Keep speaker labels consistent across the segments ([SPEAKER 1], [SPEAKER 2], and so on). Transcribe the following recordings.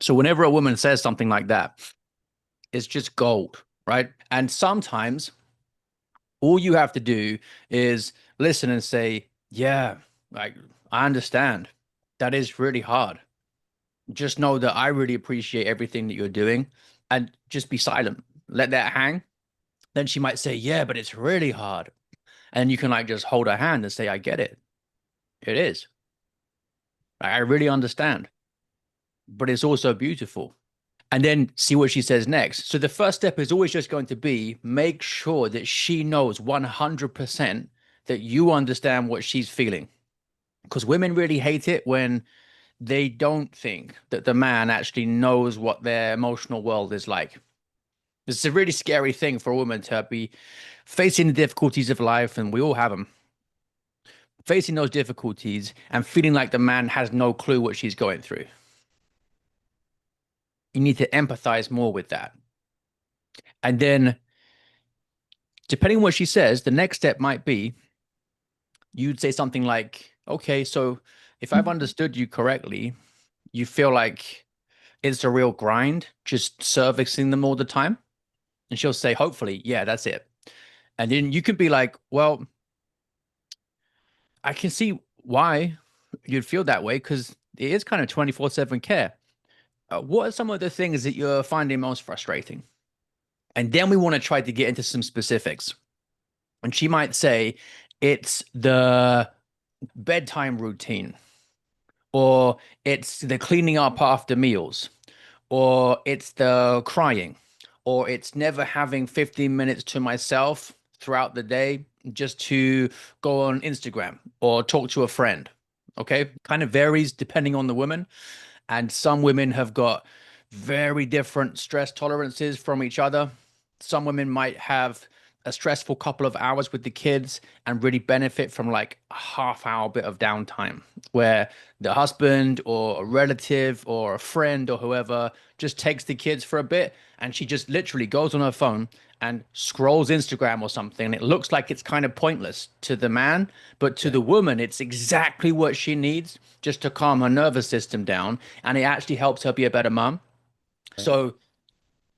[SPEAKER 1] So whenever a woman says something like that, it's just gold, right? And sometimes all you have to do is listen and say, yeah, like I understand. That is really hard. Just know that I really appreciate everything that you're doing and just be silent. Let that hang. Then she might say, yeah, but it's really hard. And you can like just hold her hand and say, I get it. It is. I really understand. But it's also beautiful. And then see what she says next. So the first step is always just going to be make sure that she knows 100% that you understand what she's feeling. Because women really hate it when they don't think that the man actually knows what their emotional world is like. It's a really scary thing for a woman to be facing the difficulties of life, and we all have them, facing those difficulties and feeling like the man has no clue what she's going through. You need to empathize more with that. And then, depending on what she says, the next step might be you'd say something like, okay, so if I've understood you correctly, you feel like it's a real grind just servicing them all the time. And she'll say, hopefully, yeah, that's it. And then you could be like, well, I can see why you'd feel that way because it is kind of 24/7 care. What are some of the things that you're finding most frustrating? And then we want to try to get into some specifics. And she might say, it's the bedtime routine, or it's the cleaning up after meals, or it's the crying, or it's never having 15 minutes to myself throughout the day just to go on Instagram or talk to a friend. Okay. Kind of varies depending on the woman. And some women have got very different stress tolerances from each other. Some women might have a stressful couple of hours with the kids and really benefit from like a half hour bit of downtime where the husband or a relative or a friend or whoever just takes the kids for a bit and she just literally goes on her phone and scrolls Instagram or something. And it looks like it's kind of pointless to the man, but to
[SPEAKER 2] Yeah.
[SPEAKER 1] the woman, it's exactly what she needs just to calm her nervous system down. And it actually helps her be a better mom.
[SPEAKER 2] Okay.
[SPEAKER 1] So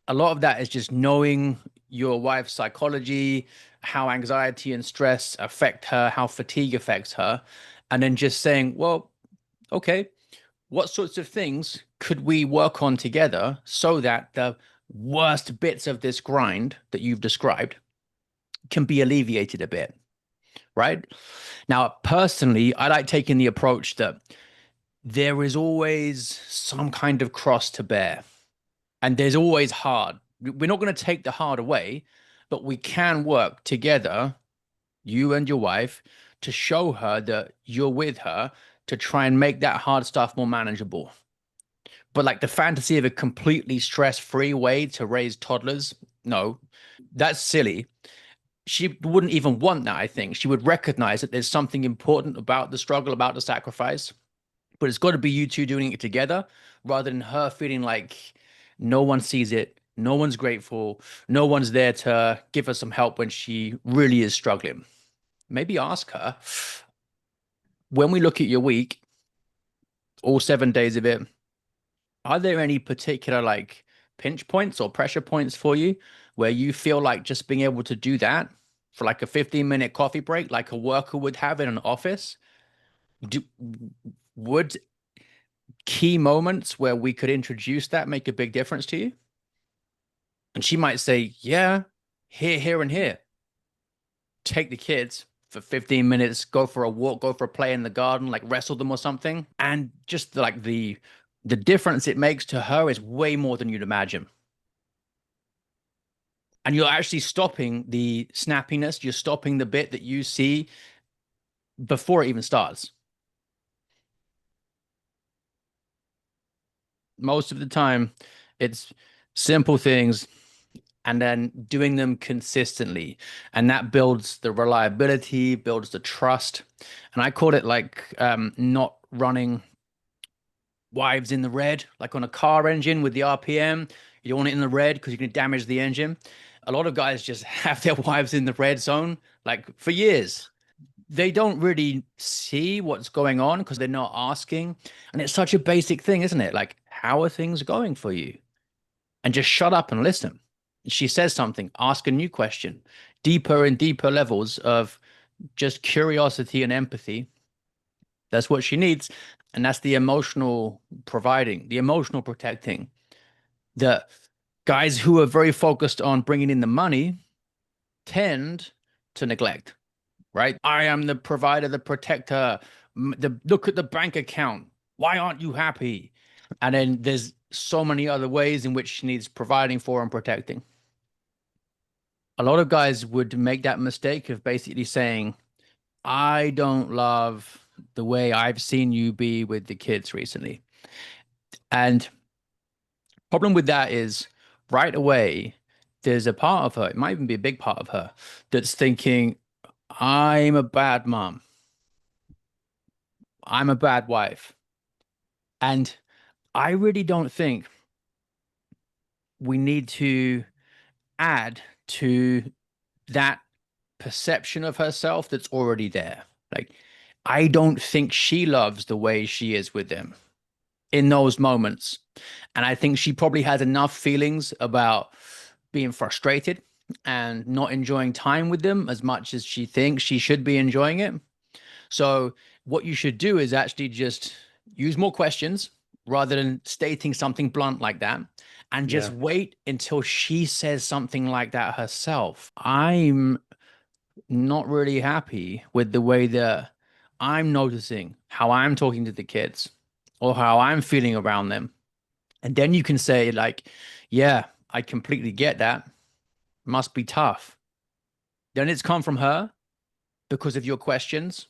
[SPEAKER 1] a lot of that is just knowing your wife's psychology, how anxiety and stress affect her, how fatigue affects her, and then just saying, well, okay, what sorts of things could we work on together so that the worst bits of this grind that you've described can be alleviated a bit, right? Now, personally, I like taking the approach that there is always some kind of cross to bear. And there's always hard. We're not going to take the hard away, but we can work together, you and your wife, to show her that you're with her to try and make that hard stuff more manageable. But like the fantasy of a completely stress-free way to raise toddlers, no, that's silly. She wouldn't even want that, I think. She would recognize that there's something important about the struggle, about the sacrifice, but it's got to be you two doing it together rather than her feeling like no one sees it, no one's grateful, no one's there to give her some help when she really is struggling. Maybe ask her, when we look at your week, all 7 days of it, are there any particular like pinch points or pressure points for you where you feel like just being able to do that for like a 15-minute coffee break, like a worker would have in an office? Do, would key moments where we could introduce that make a big difference to you? And she might say, yeah, here, here, and here. Take the kids for 15 minutes, go for a walk, go for a play in the garden, like wrestle them or something. And just like the difference it makes to her is way more than you'd imagine. And you're actually stopping the snappiness, you're stopping the bit that you see before it even starts. Most of the time, it's simple things and then doing them consistently. And that builds the reliability, builds the trust. And I call it like not running wives in the red, like on a car engine with the RPM. You don't want it in the red because you can damage the engine. A lot of guys just have their wives in the red zone like for years. They don't really see what's going on because they're not asking. And it's such a basic thing, isn't it? Like, how are things going for you? And just shut up and listen. She says something, ask a new question, deeper and deeper levels of just curiosity and empathy. That's what she needs. And that's the emotional providing, the emotional protecting. The guys who are very focused on bringing in the money tend to neglect, right? I am the provider, the protector. Look at the bank account. Why aren't you happy? And then there's so many other ways in which she needs providing for and protecting. A lot of guys would make that mistake of basically saying, I don't love the way I've seen you be with the kids recently. And problem with that is right away, there's a part of her, it might even be a big part of her, that's thinking, I'm a bad mom. I'm a bad wife. And I really don't think we need to add to that perception of herself that's already there. Like, I don't think she loves the way she is with them in those moments. And I think she probably has enough feelings about being frustrated and not enjoying time with them as much as she thinks she should be enjoying it. So, what you should do is actually just use more questions rather than stating something blunt like that. And just
[SPEAKER 2] Yeah.
[SPEAKER 1] wait until she says something like that herself. I'm not really happy with the way that I'm noticing how I'm talking to the kids or how I'm feeling around them. And then you can say, like, yeah, I completely get that. Must be tough. Then it's come from her because of your questions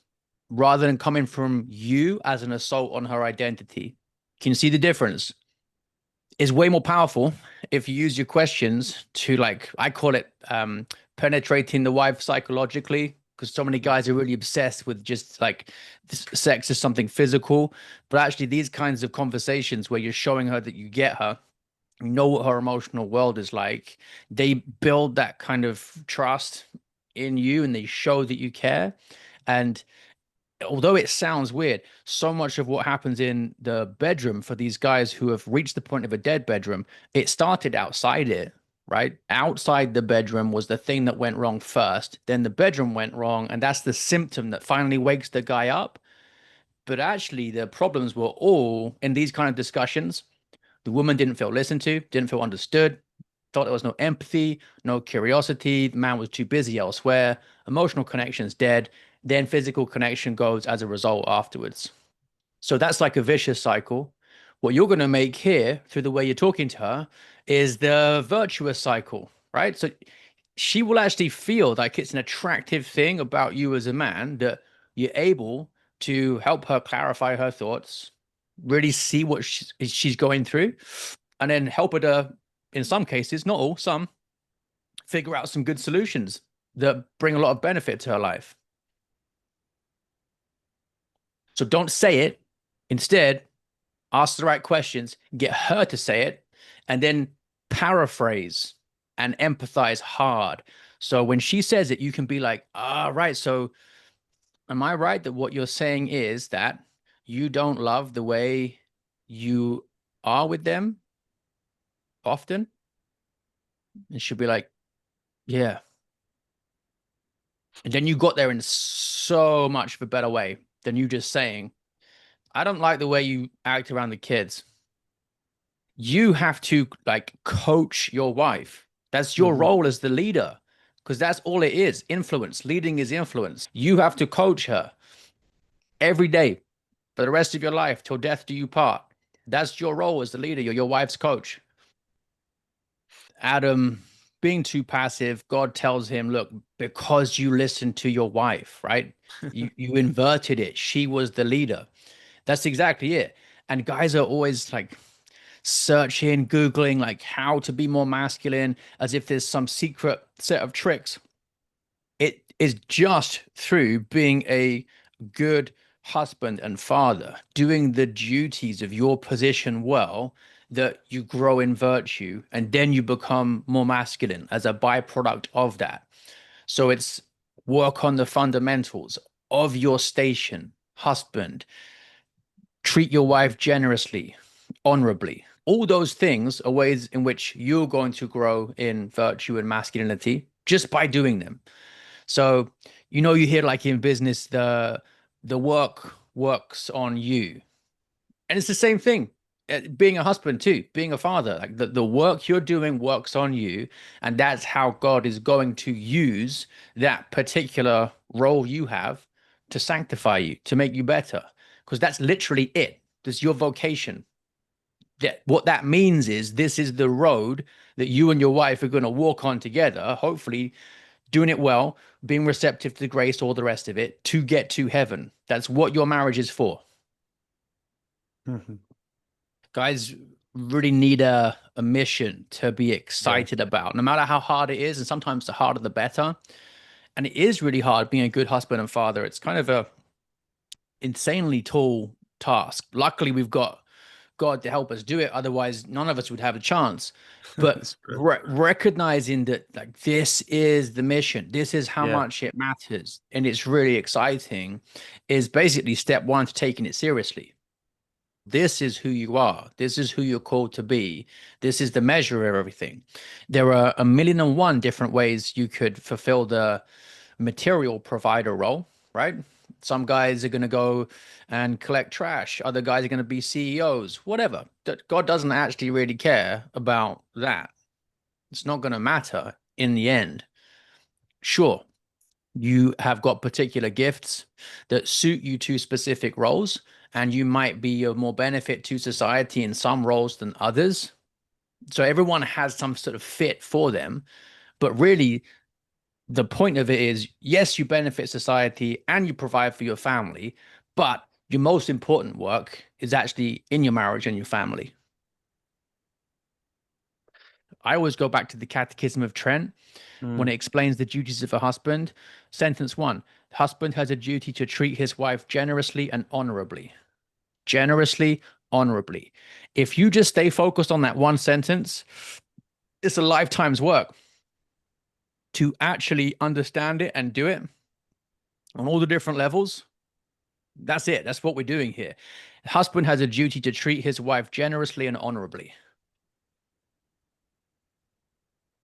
[SPEAKER 1] rather than coming from you as an assault on her identity. Can you see the difference? Is way more powerful if you use your questions to, like, I call it penetrating the wife psychologically, because so many guys are really obsessed with just like sex is something physical. But actually, these kinds of conversations where you're showing her that you get her, you know what her emotional world is like, they build that kind of trust in you and they show that you care. And although it sounds weird, so much of what happens in the bedroom for these guys who have reached the point of a dead bedroom, it started outside it, right? Outside the bedroom was the thing that went wrong first. Then the bedroom went wrong, and that's the symptom that finally wakes the guy up. But actually, the problems were all in these kind of discussions. The woman didn't feel listened to, didn't feel understood, thought there was no empathy, no curiosity. The man was too busy elsewhere. Emotional connection's dead. Then physical connection goes as a result afterwards. So that's like a vicious cycle. What you're going to make here through the way you're talking to her is the virtuous cycle, right? So she will actually feel like it's an attractive thing about you as a man that you're able to help her clarify her thoughts, really see what she's going through, and then help her to, in some cases, not all, some, figure out some good solutions that bring a lot of benefit to her life. So don't say it. Instead, ask the right questions, get her to say it, and then paraphrase and empathize hard. So when she says it, you can be like, ah, right. So am I right that what you're saying is that you don't love the way you are with them often? And she'll be like, yeah. And then you got there in so much of a better way than you just saying, I don't like the way you act around the kids. You have to like coach your wife. That's your
[SPEAKER 2] Hmm.
[SPEAKER 1] role as the leader, because that's all it is. Influence. Leading is influence. You have to coach her every day for the rest of your life till death do you part. That's your role as the leader. You're your wife's coach. Adam being too passive, God tells him, look, because you listened to your wife, right? You inverted it. She was the leader. That's exactly it. And guys are always like searching, Googling like how to be more masculine as if there's some secret set of tricks. It is just through being a good husband and father, doing the duties of your position well, that you grow in virtue and then you become more masculine as a byproduct of that. So it's work on the fundamentals of your station, husband, treat your wife generously, honorably. All those things are ways in which you're going to grow in virtue and masculinity just by doing them. So, you hear like in business, the work works on you. And it's the same thing. Being a husband too, being a father, like the work you're doing works on you, and that's how God is going to use that particular role you have to sanctify you, to make you better. Because that's literally it. That's your vocation. That what that means is this is the road that you and your wife are going to walk on together, hopefully doing it well, being receptive to grace, all the rest of it, to get to heaven. That's what your marriage is for.
[SPEAKER 2] Hmm.
[SPEAKER 1] Guys really need a mission to be
[SPEAKER 2] Yeah.
[SPEAKER 1] excited about, no matter how hard it is. And sometimes the harder, the better. And it is really hard being a good husband and father. It's kind of a insanely tall task. Luckily, we've got God to help us do it. Otherwise, none of us would have a chance. But
[SPEAKER 2] That's true.
[SPEAKER 1] recognizing that, like, this is the mission, this is how
[SPEAKER 2] Yeah.
[SPEAKER 1] much it matters, and it's really exciting, is basically step one to taking it seriously. This is who you are. This is who you're called to be. This is the measure of everything. There are a million and one different ways you could fulfill the material provider role, right? Some guys are going to go and collect trash. Other guys are going to be CEOs, whatever. God doesn't actually really care about that. It's not going to matter in the end. Sure, you have got particular gifts that suit you to specific roles, and you might be of more benefit to society in some roles than others. So everyone has some sort of fit for them. But really, the point of it is, yes, you benefit society and you provide for your family, but your most important work is actually in your marriage and your family. I always go back to the Catechism of Trent when
[SPEAKER 2] Mm.
[SPEAKER 1] it explains the duties of a husband. Sentence one: the husband has a duty to treat his wife generously and honorably. Generously, honorably. If you just stay focused on that one sentence, it's a lifetime's work to actually understand it and do it on all the different levels. That's it. That's what we're doing here. The husband has a duty to treat his wife generously and honorably.